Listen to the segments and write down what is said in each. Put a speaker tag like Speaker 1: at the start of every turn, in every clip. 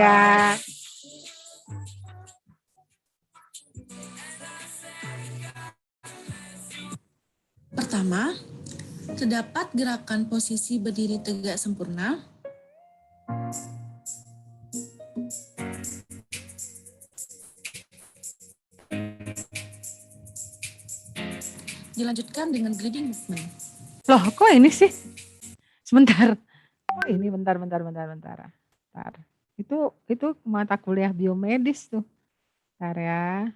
Speaker 1: Kak.
Speaker 2: Pertama, terdapat gerakan posisi berdiri tegak sempurna. Dilanjutkan dengan gliding movement.
Speaker 1: Loh, kok ini sih? Sebentar. Oh, ini bentar. Itu mata kuliah biomedis tuh. Bentar ya.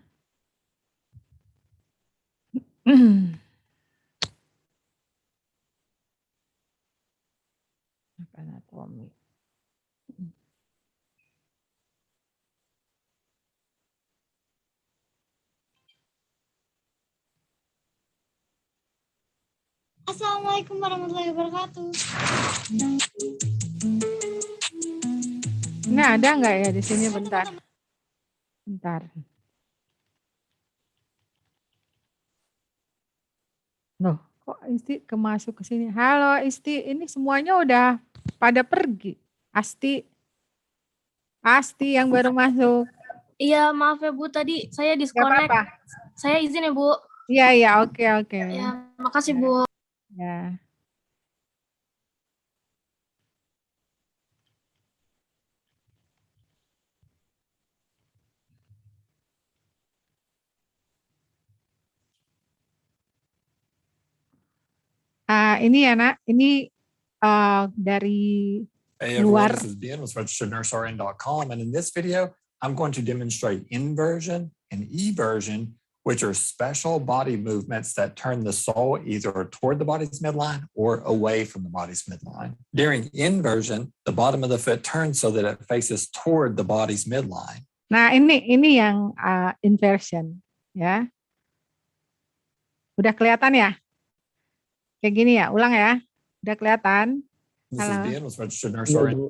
Speaker 1: Anatomi.
Speaker 3: Assalamualaikum warahmatullahi wabarakatuh.
Speaker 1: Ini ada nggak ya di sini? Bentar. Loh, kok Isti kemasuk ke sini? Halo Isti, ini semuanya udah pada pergi. Asti yang baru masuk.
Speaker 3: Iya, maaf ya Bu, tadi saya disconnect.
Speaker 1: Gak apa-apa.
Speaker 3: Saya izin ya Bu.
Speaker 1: Iya, oke.
Speaker 3: Ya, makasih Bu.
Speaker 1: Ya. Ini ya Nak, ini dari
Speaker 4: Hey everyone, this is Ben with registerednursern.com, and in this video, I'm going to demonstrate inversion and eversion, which are special body movements that turn the soul either toward the body's midline or away from the body's midline. During inversion, the bottom of the foot turns so that it faces toward the body's midline.
Speaker 1: Nah, ini yang inversion, ya. Udah kelihatan ya? Kayak gini ya, ulang ya. Udah kelihatan?
Speaker 4: This is Ben with Registered Nurse RN.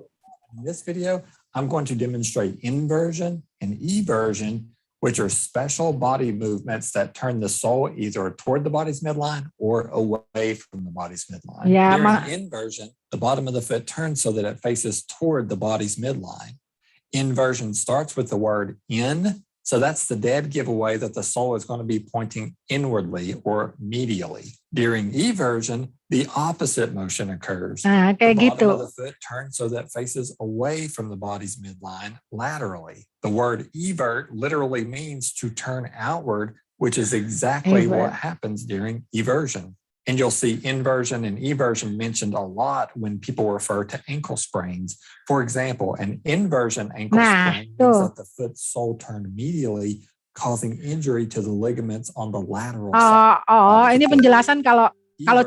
Speaker 4: In this video, I'm going to demonstrate inversion and eversion, which are special body movements that turn the soul either toward the body's midline or away from the body's midline.
Speaker 1: Yeah,
Speaker 4: during inversion, the bottom of the foot turns so that it faces toward the body's midline. Inversion starts with the word in, so that's the dead giveaway that the soul is going to be pointing inwardly or medially. During eversion, the opposite motion occurs.
Speaker 1: Kayak
Speaker 4: the
Speaker 1: gitu.
Speaker 4: bottom of the foot turns so that it faces away from the body's midline laterally. The word evert literally means to turn outward, which is exactly what happens during eversion. And you'll see inversion and eversion mentioned a lot when people refer to ankle sprains. For example, an inversion ankle sprain means that the foot sole turned medially, causing injury to the ligaments on the lateral side.
Speaker 1: Ini penjelasan kalau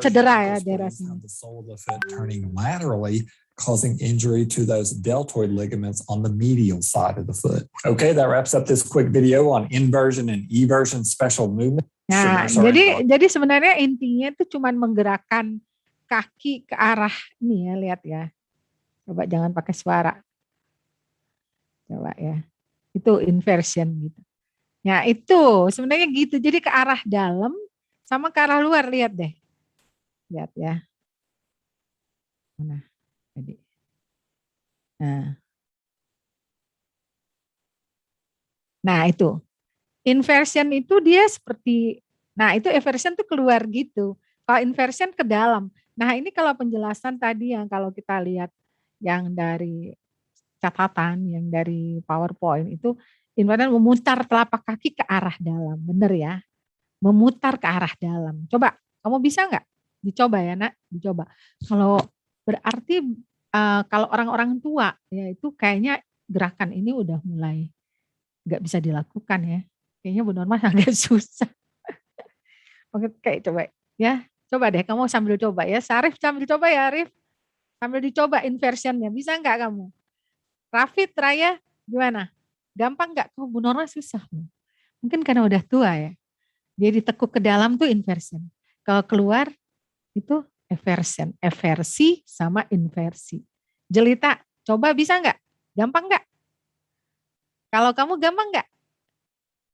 Speaker 1: cedera ya daerah sini.
Speaker 4: The sole of the foot turning laterally, causing injury to those deltoid ligaments on the medial side of the foot. Okay, that wraps up this quick video on inversion and eversion special movement.
Speaker 1: Nah, jadi sebenarnya intinya itu cuman menggerakkan kaki ke arah nih ya, lihat ya. Coba jangan pakai suara. Coba ya. Itu inversion gitu. Ya, itu sebenarnya gitu. Jadi ke arah dalam sama ke arah luar, lihat deh. Lihat ya. Mana? Jadi. Nah, itu. Inversion itu dia seperti, nah itu eversion tuh keluar gitu. Kalau inversion ke dalam. Nah ini kalau penjelasan tadi yang kalau kita lihat yang dari catatan, yang dari PowerPoint itu inversion memutar telapak kaki ke arah dalam. Bener ya? Memutar ke arah dalam. Coba, kamu bisa nggak? Dicoba ya Nak, dicoba. Kalau berarti kalau orang-orang tua ya itu kayaknya gerakan ini udah mulai nggak bisa dilakukan ya. Kayaknya Bu Norma agak susah. Oke, coba ya. Coba deh, kamu sambil coba ya. Sarif sambil coba ya, Arif. Sambil dicoba inversionnya. Bisa nggak kamu? Rafid, Raya, gimana? Gampang nggak? Kamu Bu Norma susah. Mungkin karena udah tua ya. Dia ditekuk ke dalam tuh inversion. Kalau keluar itu eversion. Eversi sama inversi. Jelita, coba bisa nggak? Gampang nggak? Kalau kamu gampang nggak?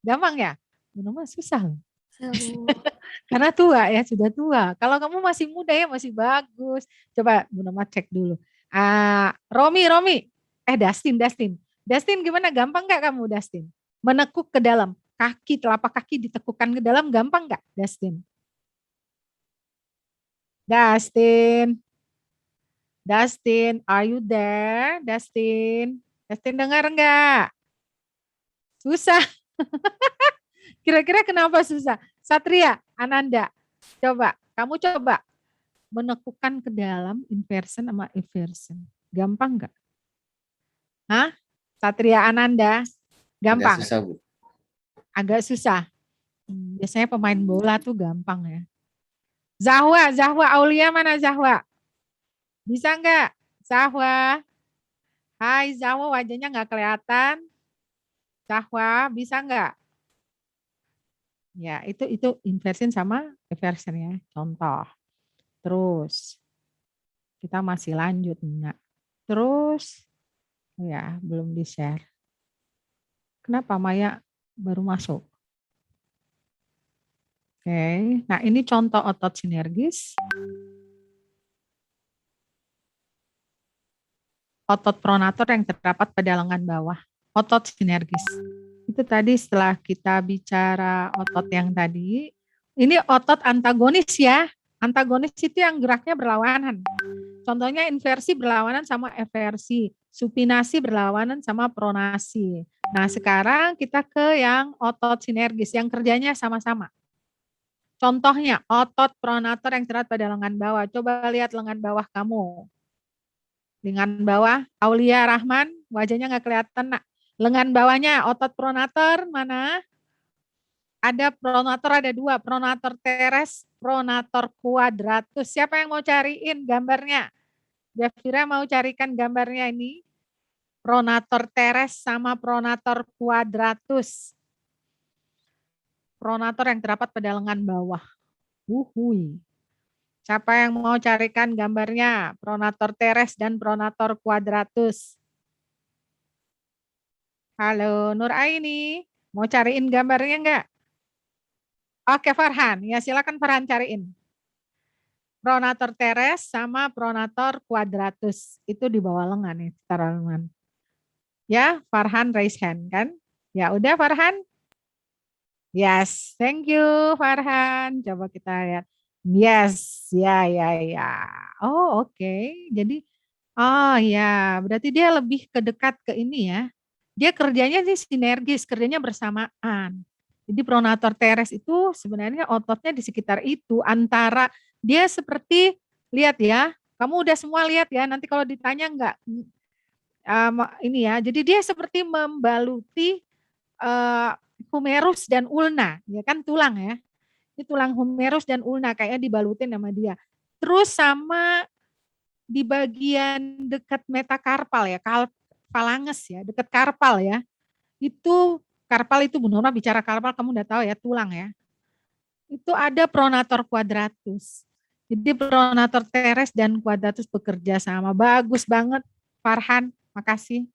Speaker 1: Gampang ya? Bu Norma susah. Karena tua ya, sudah tua. Kalau kamu masih muda ya, masih bagus. Coba Bu Norma cek dulu. Romi. Dustin. Dustin gimana? Gampang nggak kamu, Dustin? Menekuk ke dalam. Kaki, telapak kaki ditekukkan ke dalam, gampang nggak, Dustin? Dustin. Dustin, are you there? Dustin. Dustin dengar nggak? Susah. Kira-kira kenapa susah? Satria, Ananda, coba. Kamu coba menekukkan ke dalam inversion sama eversion. Gampang nggak? Hah? Satria Ananda, gampang?
Speaker 5: Agak susah, Bu.
Speaker 1: Agak susah. Biasanya pemain bola tuh gampang ya. Zahwa Aulia mana Zahwa? Bisa nggak? Zahwa. Hai Zahwa, wajahnya nggak kelihatan. Zahwa, bisa nggak? Ya, itu inversion sama eversion ya. Contoh. Terus kita masih lanjut enggak? Terus ya, belum di-share. Kenapa Maya baru masuk? Oke, nah ini contoh otot sinergis. Otot pronator yang terdapat pada lengan bawah. Otot sinergis. Itu tadi setelah kita bicara otot yang tadi, ini otot antagonis ya. Antagonis itu yang geraknya berlawanan. Contohnya inversi berlawanan sama eversi, supinasi berlawanan sama pronasi. Nah, sekarang kita ke yang otot sinergis yang kerjanya sama-sama. Contohnya otot pronator yang terdapat pada lengan bawah. Coba lihat lengan bawah kamu. Lengan bawah, Aulia Rahman, wajahnya nggak kelihatan, nak. Lengan bawahnya otot pronator mana? Ada pronator, ada dua, pronator teres, pronator quadratus. Siapa yang mau cariin gambarnya? Javira mau carikan gambarnya ini. Pronator teres sama pronator quadratus. Pronator yang terdapat pada lengan bawah. Wuhui. Siapa yang mau carikan gambarnya? Pronator teres dan pronator quadratus. Halo, Nur Aini. Mau cariin gambarnya enggak? Oke, Farhan. Ya, silakan Farhan cariin. Pronator teres sama pronator quadratus. Itu di bawah lengan nih, taruh lengan. Ya, Farhan raise hand kan? Ya, udah Farhan? Yes, thank you Farhan. Coba kita lihat. Yes, ya. Oh, oke. Jadi, oh ya, berarti dia lebih kedekat ke ini ya. Dia kerjanya sih sinergis, kerjanya bersamaan. Jadi pronator teres itu sebenarnya ototnya di sekitar itu, antara dia seperti, lihat ya, kamu udah semua lihat ya, nanti kalau ditanya enggak, ini ya, jadi dia seperti membaluti humerus dan ulna, ya kan tulang ya. Ini tulang humerus dan ulna kayaknya dibalutin sama dia. Terus sama di bagian dekat metakarpal ya, falanges ya, dekat karpal ya. Itu karpal itu Bu Norma bicara karpal kamu udah tahu ya, tulang ya. Itu ada pronator quadratus. Jadi pronator teres dan quadratus bekerja sama. Bagus banget Farhan, makasih.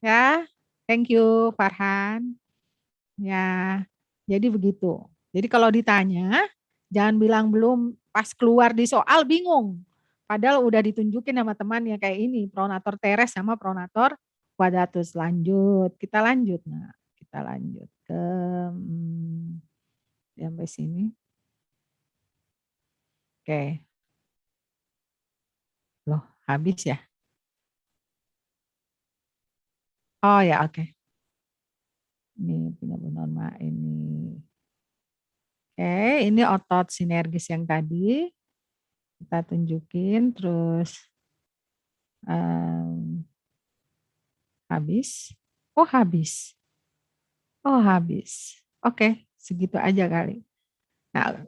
Speaker 1: Ya, thank you Farhan. Ya, jadi begitu. Jadi kalau ditanya, jangan bilang belum, pas keluar di soal bingung. Padahal udah ditunjukin sama temannya kayak ini, pronator teres sama pronator quadratus. Lanjut, kita lanjut. Nah, kita lanjut ke sampai sini. Oke. Loh, habis ya? Oh ya, oke. Ini punya Bu Norma ini. Oke, ini otot sinergis yang tadi kita tunjukin, terus habis. Oh habis. Oh habis. Oke, segitu aja kali. Nah,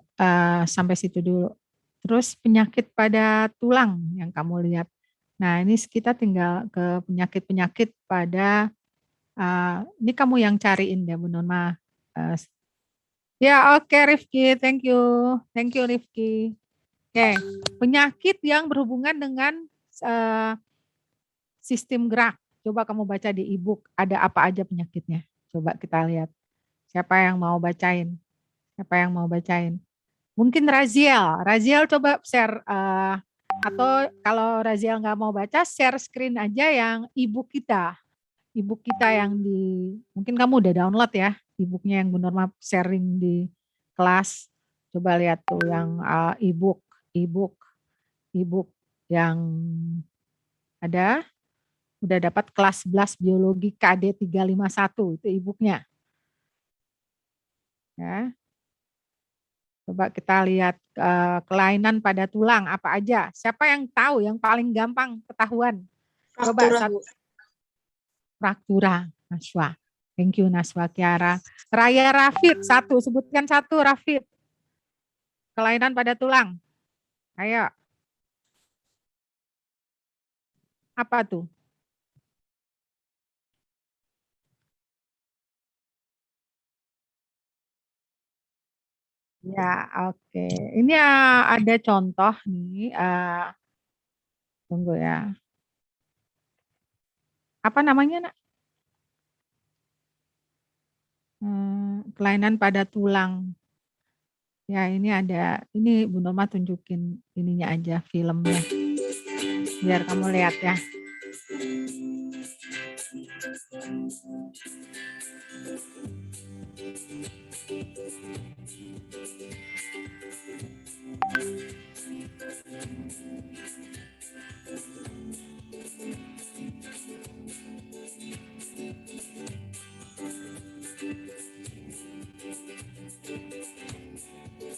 Speaker 1: sampai situ dulu. Terus penyakit pada tulang yang kamu lihat. Nah, ini kita tinggal ke penyakit-penyakit pada, ini kamu yang cariin ya Bu Norma. Ya oke Rifki, thank you. Thank you Rifki. Oke, penyakit yang berhubungan dengan sistem gerak. Coba kamu baca di e-book, ada apa aja penyakitnya. Coba kita lihat. Siapa yang mau bacain? Siapa yang mau bacain? Mungkin Raziel. Raziel coba share, atau kalau Raziel nggak mau baca, share screen aja yang e-book kita. e-book kita yang mungkin kamu udah download ya, e-booknya yang Bu Norma sharing di kelas. Coba lihat tuh yang e-book yang ada, udah dapat kelas 11 biologi KD 351 itu e-booknya. Ya. Coba kita lihat kelainan pada tulang apa aja. Siapa yang tahu yang paling gampang ketahuan? Coba fraktura, Naswa. Thank you Naswa Kiara. Raya Rafid satu, sebutkan satu Rafid. Kelainan pada tulang. Ayo. Apa tuh? Ya, oke. Ini ada contoh nih. Tunggu ya. Apa namanya, Nak? Kelainan pada tulang. Ya, ini Bu Norma tunjukin ininya aja, filmnya. Biar kamu lihat ya.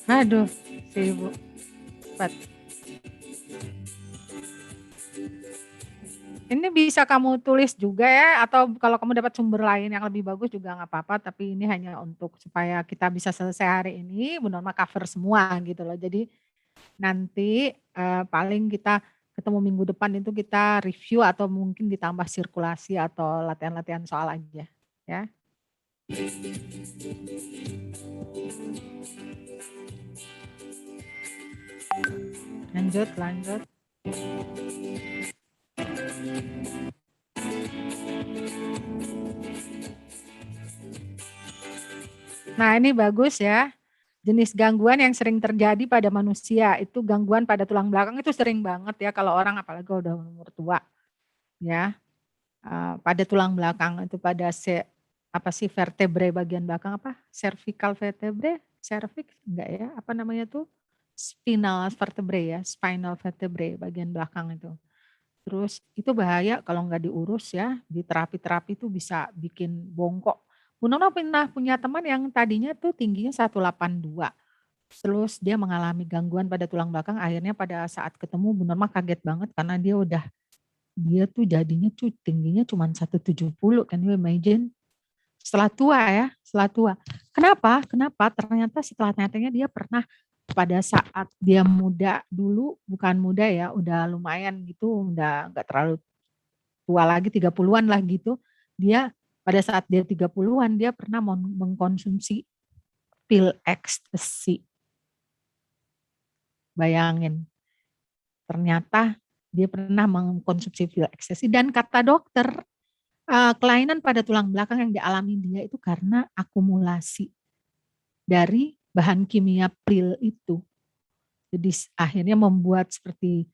Speaker 1: Aduh, si Ibu. Cepat. Ini bisa kamu tulis juga ya, atau kalau kamu dapat sumber lain yang lebih bagus juga nggak apa-apa, tapi ini hanya untuk supaya kita bisa selesai hari ini, Bu Norma cover semua gitu loh. Jadi nanti paling kita ketemu minggu depan itu kita review atau mungkin ditambah sirkulasi atau latihan-latihan soal aja ya. Lanjut. Nah, ini bagus ya. Jenis gangguan yang sering terjadi pada manusia itu gangguan pada tulang belakang itu sering banget ya kalau orang apalagi udah umur tua. Ya. Pada tulang belakang itu pada vertebrae bagian belakang apa? Cervical vertebrae, cervix enggak ya? Apa namanya tuh? Spinal vertebrae ya, spinal vertebrae bagian belakang itu. Terus itu bahaya kalau nggak diurus ya, di terapi-terapi itu bisa bikin bongkok. Bu Nona pernah punya teman yang tadinya tuh tingginya 182. Terus dia mengalami gangguan pada tulang belakang, akhirnya pada saat ketemu Bu Norma kaget banget karena dia tuh jadinya tingginya cuma 170, can you imagine? Setelah tua. Kenapa? Ternyata setelah nyatanya dia pernah pada saat dia muda dulu, bukan muda ya, udah lumayan gitu, udah nggak terlalu tua lagi, 30-an lah gitu. Dia pada saat dia 30-an dia pernah mengkonsumsi pil ekstasi. Bayangin. Ternyata dia pernah mengkonsumsi pil ekstasi dan kata dokter kelainan pada tulang belakang yang dialami dia itu karena akumulasi dari bahan kimia pil itu. Jadi akhirnya membuat seperti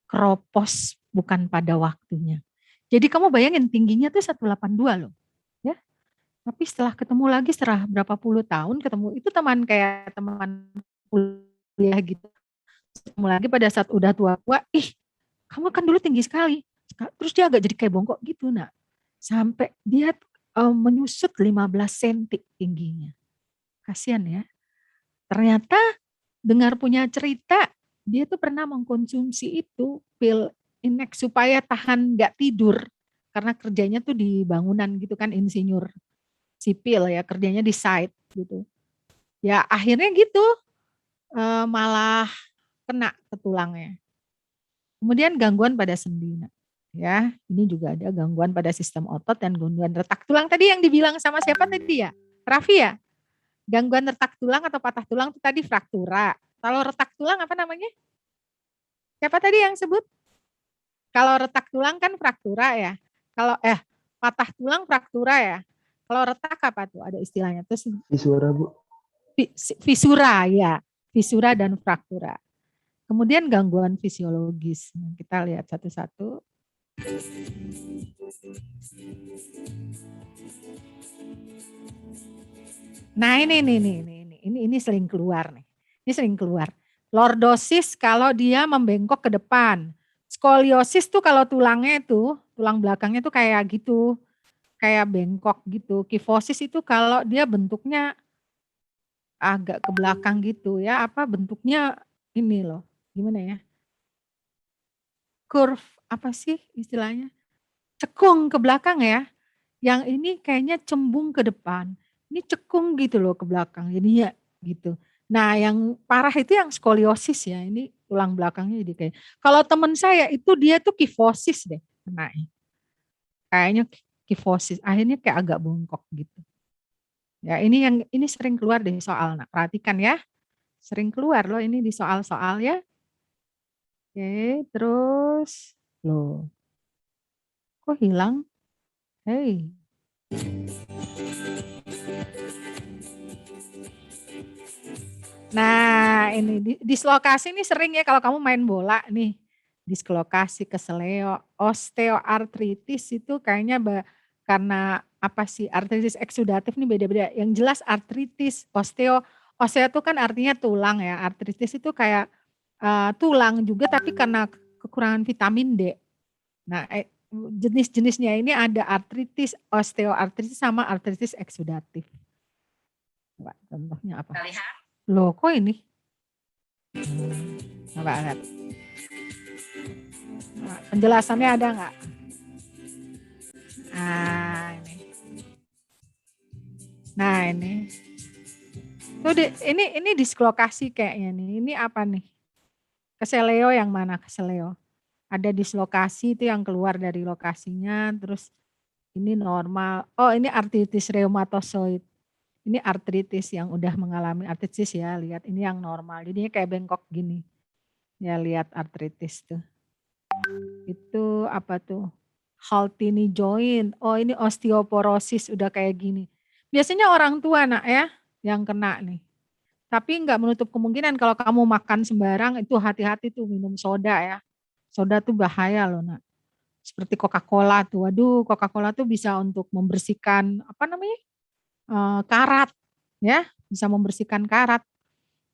Speaker 1: keropos bukan pada waktunya. Jadi kamu bayangin tingginya tuh 182 loh. Ya. Tapi setelah ketemu lagi setelah berapa puluh tahun ketemu itu teman kuliah gitu. Ketemu lagi pada saat udah tua-tua, kamu kan dulu tinggi sekali. Terus dia agak jadi kayak bongkok gitu, Nak. Sampai dia menyusut 15 cm tingginya. Kasihan ya. Ternyata dengar punya cerita, dia tuh pernah mengkonsumsi itu pil Inex supaya tahan nggak tidur. Karena kerjanya tuh di bangunan gitu kan, insinyur sipil ya, kerjanya di site gitu. Ya akhirnya gitu, malah kena ke tulangnya. Kemudian gangguan pada sendi. Ya, ini juga ada gangguan pada sistem otot dan gangguan retak tulang. Tadi yang dibilang sama siapa tadi ya? Raffi ya? Gangguan retak tulang atau patah tulang itu tadi fraktura. Kalau retak tulang apa namanya? Siapa tadi yang sebut? Kalau retak tulang kan fraktura ya. Kalau patah tulang fraktura ya. Kalau retak apa tuh? Ada istilahnya tuh.
Speaker 5: Fisura, Bu.
Speaker 1: Fisura ya. Fisura dan fraktura. Kemudian gangguan fisiologis. Kita lihat satu-satu. Nah ini sering keluar nih. Ini sering keluar. Lordosis kalau dia membengkok ke depan. Skoliosis tuh kalau tulangnya itu, tulang belakangnya tuh kayak gitu, kayak bengkok gitu. Kifosis itu kalau dia bentuknya agak ke belakang gitu ya, apa bentuknya ini loh, gimana ya? Curve apa sih istilahnya? Cekung ke belakang ya. Yang ini kayaknya cembung ke depan. Ini cekung gitu loh ke belakang. Jadinya gitu. Nah, yang parah itu yang skoliosis ya. Ini tulang belakangnya jadi kayak. Kalau teman saya itu dia tuh kifosis deh. Nah, kayaknya kifosis. Akhirnya kayak agak bongkok gitu. Ya, ini sering keluar dari soal. Nah, perhatikan ya. Sering keluar loh ini di soal-soal ya. Oke, terus loh. Kok hilang? Hei. Nah, ini dislokasi ini sering ya kalau kamu main bola nih. Dislokasi, keseleo, osteoartritis itu kayaknya karena apa sih? Artritis eksudatif nih beda-beda. Yang jelas artritis, osteo itu kan artinya tulang ya. Artritis itu kayak tulang juga tapi karena kekurangan vitamin D. Nah, jenis-jenisnya ini ada artritis, osteoartritis sama artritis eksudatif. Coba contohnya apa? Loh, kok ini? Coba lihat. Nah, penjelasannya ada nggak? Nah, ini. Tuh, ini dislokasi kayaknya nih. Ini apa nih? Keseleo yang mana keseleo? Ada dislokasi itu yang keluar dari lokasinya, terus ini normal. Oh, ini artritis reumatoid. Ini artritis yang udah mengalami artritis ya, lihat ini yang normal. Jadinya kayak bengkok gini. Ya lihat artritis tuh. Itu apa tuh? Haltini joint. Oh, ini osteoporosis udah kayak gini. Biasanya orang tua nak ya yang kena nih. Tapi nggak menutup kemungkinan kalau kamu makan sembarang itu hati-hati tuh minum soda ya. Soda tuh bahaya loh nak. Seperti Coca-Cola tuh. Waduh, Coca-Cola tuh bisa untuk membersihkan apa namanya? Karat ya, bisa membersihkan karat.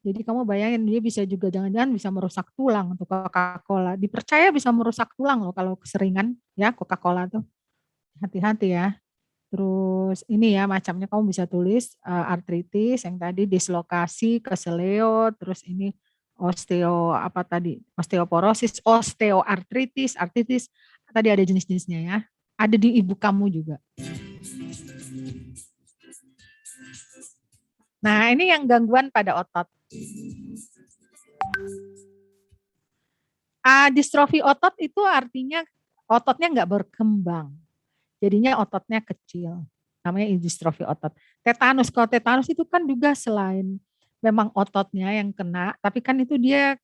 Speaker 1: Jadi kamu bayangin dia bisa juga jangan-jangan bisa merusak tulang untuk Coca-Cola. Dipercaya bisa merusak tulang loh kalau keseringan ya Coca-Cola tuh. Hati-hati ya. Terus ini ya macamnya kamu bisa tulis artritis yang tadi dislokasi, keseleo, terus ini apa tadi? Osteoporosis, osteoartritis, artritis. Tadi ada jenis-jenisnya ya. Ada di ibu kamu juga. Nah, ini yang gangguan pada otot. Distrofi otot itu artinya ototnya nggak berkembang. Jadinya ototnya kecil. Namanya distrofi otot. Tetanus, kalau tetanus itu kan juga selain memang ototnya yang kena, tapi kan itu dia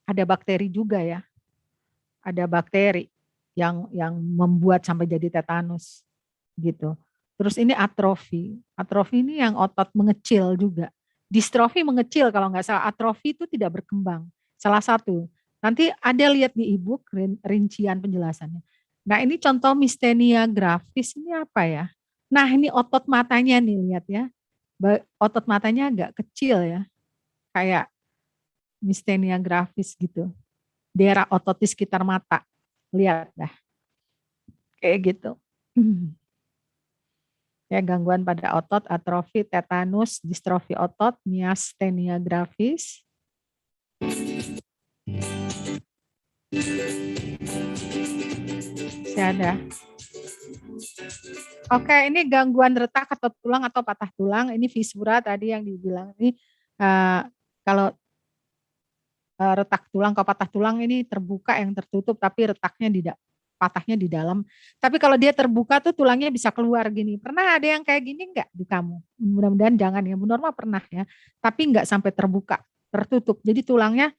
Speaker 1: ada bakteri juga ya. Ada bakteri yang membuat sampai jadi tetanus gitu. Terus ini atrofi. Atrofi ini yang otot mengecil juga. Distrofi mengecil kalau nggak salah. Atrofi itu tidak berkembang. Salah satu. Nanti ada lihat di e-book rincian penjelasannya. Nah ini contoh mistenia gravis ini apa ya? Nah ini otot matanya nih lihat ya. Otot matanya agak kecil ya. Kayak mistenia gravis gitu. Daerah otot di sekitar mata. Lihat dah. Kayak gitu. Ya, gangguan pada otot, atrofi, tetanus, distrofi otot, miastenia gravis. Masih ada. Oke, ini gangguan retak atau tulang atau patah tulang. Ini visura tadi yang dibilang ini kalau retak tulang, kalau patah tulang ini terbuka yang tertutup tapi retaknya patahnya di dalam. Tapi kalau dia terbuka tuh tulangnya bisa keluar gini. Pernah ada yang kayak gini enggak di kamu? Mudah-mudahan jangan ya. Bu Norma pernah ya. Tapi enggak sampai terbuka, tertutup. Jadi tulangnya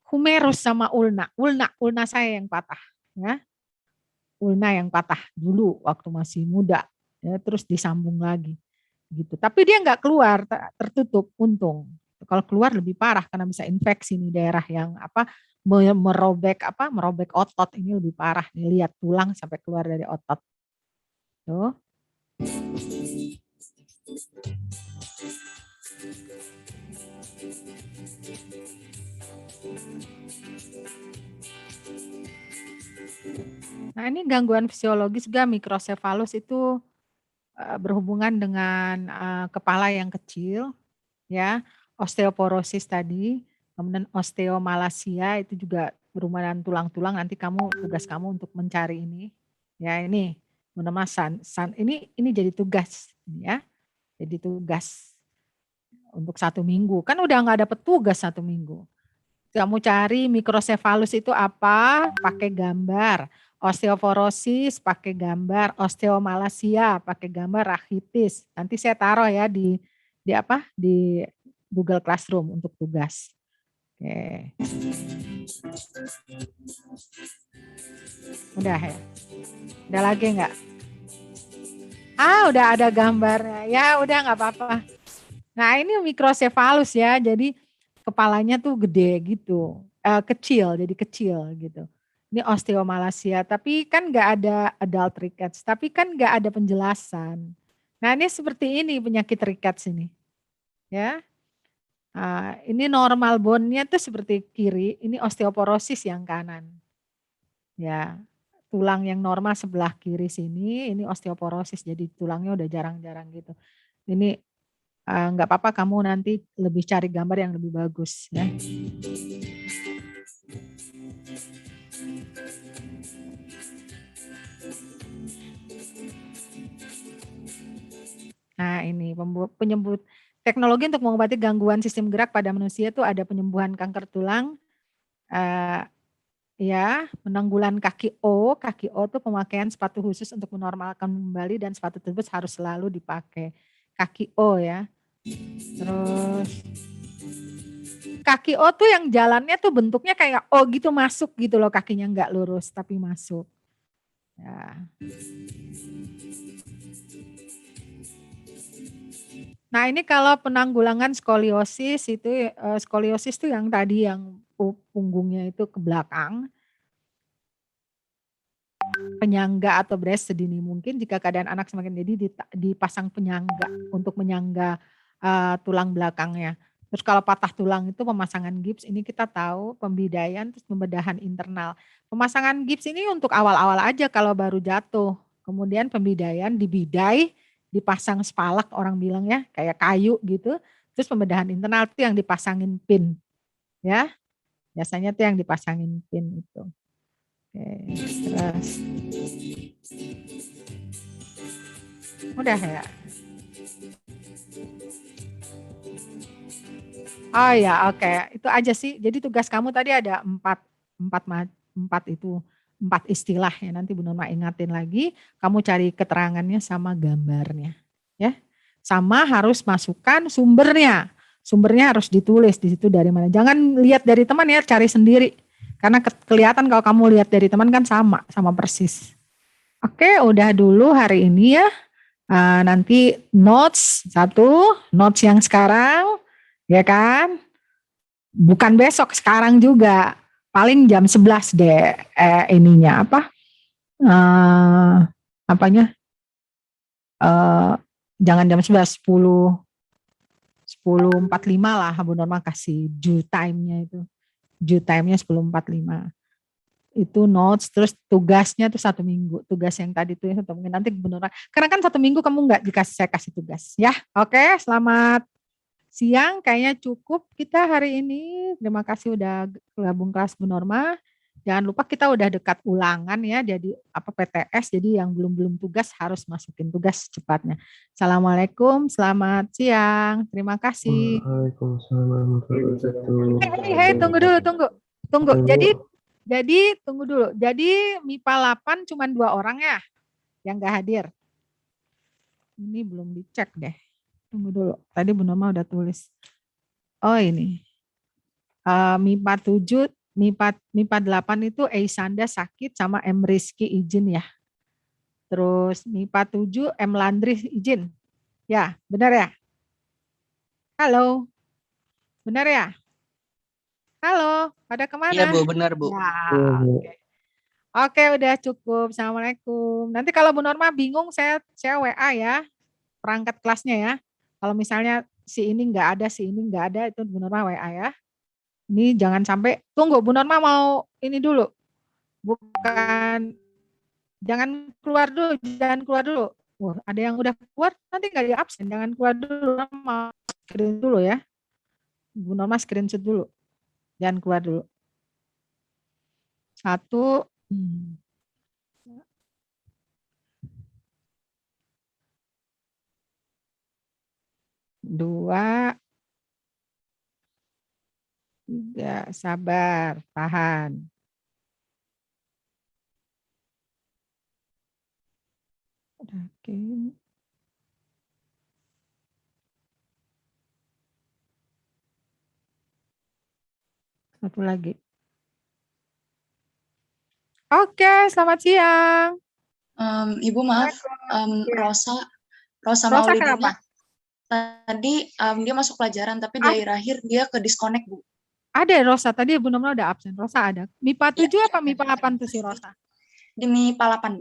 Speaker 1: humerus sama ulna. Ulna saya yang patah ya. Ulna yang patah dulu waktu masih muda ya, terus disambung lagi gitu. Tapi dia enggak keluar, tertutup, untung. Kalau keluar lebih parah karena bisa infeksi nih daerah yang merobek otot. Ini lebih parah nih, lihat tulang sampai keluar dari otot. Tuh. Nah, ini gangguan fisiologis juga mikrosefalus itu berhubungan dengan kepala yang kecil, ya, osteoporosis tadi, kemudian osteomalacia itu juga berhubungan tulang-tulang. Nanti tugas kamu untuk mencari ini, ya ini, ini jadi tugas, ya, jadi tugas untuk 1 minggu. Kan udah nggak dapet tugas 1 minggu. Kamu cari mikrosefalus itu apa? Pakai gambar. Osteoporosis pakai gambar, osteomalacia pakai gambar, rachitis. Nanti saya taruh ya di Google Classroom untuk tugas. Oke. Udah ya? Udah lagi enggak? Udah ada gambarnya. Ya udah nggak apa-apa. Nah, ini mikrosefalus ya. Jadi kepalanya tuh gede gitu, jadi kecil gitu. Ini osteomalacia, tapi kan nggak ada adult rickets, tapi kan nggak ada penjelasan. Nah, ini seperti ini penyakit rickets ini, ya. Ini normal bone-nya tuh seperti kiri, ini osteoporosis yang kanan, ya. Tulang yang normal sebelah kiri sini, ini osteoporosis, jadi tulangnya udah jarang-jarang gitu. Ini nggak apa-apa, kamu nanti lebih cari gambar yang lebih bagus ya. Nah, ini penyembuh teknologi untuk mengobati gangguan sistem gerak pada manusia itu ada penyembuhan kanker tulang, ya, penanggulan kaki O itu pemakaian sepatu khusus untuk menormalkan kembali dan sepatu tersebut harus selalu dipakai. Kaki O ya. Terus kaki O tuh yang jalannya tuh bentuknya kayak O gitu, masuk gitu loh, kakinya nggak lurus tapi masuk. Ya. Nah, ini kalau penanggulangan skoliosis itu skoliosis tuh yang tadi yang punggungnya itu ke belakang. Penyangga atau brace sedini mungkin. Jika keadaan anak semakin jadi dipasang penyangga untuk menyangga tulang belakangnya. Terus kalau patah tulang itu pemasangan gips, ini kita tahu pembidaian terus pembedahan internal. Pemasangan gips ini untuk awal-awal aja kalau baru jatuh. Kemudian pembidaian dibidai, dipasang spalak orang bilang ya, kayak kayu gitu. Terus pembedahan internal itu yang dipasangin pin. Ya. Biasanya itu yang dipasangin pin itu. Oke, terus. Udah ya. Oh ya, oke. Itu aja sih. Jadi tugas kamu tadi ada 4 istilah ya. Nanti Bu Norma ingatin lagi. Kamu cari keterangannya sama gambarnya, ya. Sama harus masukkan sumbernya. Sumbernya harus ditulis di situ dari mana. Jangan lihat dari teman ya, cari sendiri. Karena kelihatan kalau kamu lihat dari teman kan sama persis. Oke, udah dulu hari ini ya. Nanti notes yang sekarang. Ya kan? Bukan besok, sekarang juga. Paling jam 11 deh ininya apa? Jangan jam 11, 10.45 lah Bu Norma kasih due time-nya itu. Due time-nya 10.45. Itu notes, terus tugasnya tuh 1 minggu. Tugas yang tadi tuh atau mungkin nanti Bu Norma. Karena kan 1 minggu kamu nggak saya kasih tugas. Ya, oke, selamat siang, kayaknya cukup kita hari ini. Terima kasih udah gabung kelas Bu Norma. Jangan lupa kita udah dekat ulangan ya, jadi PTS, jadi yang belum tugas harus masukin tugas cepatnya. Assalamualaikum, selamat siang. Terima kasih.
Speaker 5: Waalaikumsalam warahmatullahi wabarakatuh.
Speaker 1: Hei, tunggu. Jadi tunggu dulu. Jadi MIPA 8 cuma 2 orang ya yang nggak hadir. Ini belum dicek deh. Tunggu dulu. Tadi Bu Norma udah tulis. Oh ini. MIPA 7, MIPA 8 itu Eisanda sakit sama M Rizky izin ya. Terus MIPA 7 M Landri izin. Ya, benar ya? Halo. Benar ya? Halo, pada kemana?
Speaker 6: Iya Bu, benar Bu.
Speaker 1: Ya,
Speaker 5: Iya, Bu.
Speaker 1: oke. Oke, udah cukup. Assalamualaikum. Nanti kalau Bu Norma bingung, saya WA ya, perangkat kelasnya ya. Kalau misalnya si ini nggak ada, si ini nggak ada, itu Bu Norma WA ya. Ini jangan sampai, tunggu Bu Norma mau ini dulu. Bukan, jangan keluar dulu. Wah, ada yang udah keluar, nanti nggak di absen. Jangan keluar dulu, mau screen dulu ya. Bu Norma screenshot dulu. Jangan keluar dulu. 1, 2, 3, sabar, tahan. Oke. Satu lagi. Oke, selamat siang.
Speaker 7: Ibu maaf, Rosa Maulidina. Tadi dia masuk pelajaran, tapi di akhir dia ke disconnect, Bu.
Speaker 1: Ada Rosa, tadi Bu Nomor udah absen. Rosa ada. MIPA 7 apa MIPA 8 tuh si Rosa?
Speaker 7: Di MIPA 8.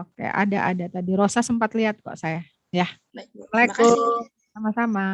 Speaker 1: Oke, ada tadi. Rosa sempat lihat kok saya. Ya.
Speaker 7: Baik, Bu. Terima
Speaker 1: Assalamualaikum.
Speaker 7: kasih.
Speaker 1: Sama-sama.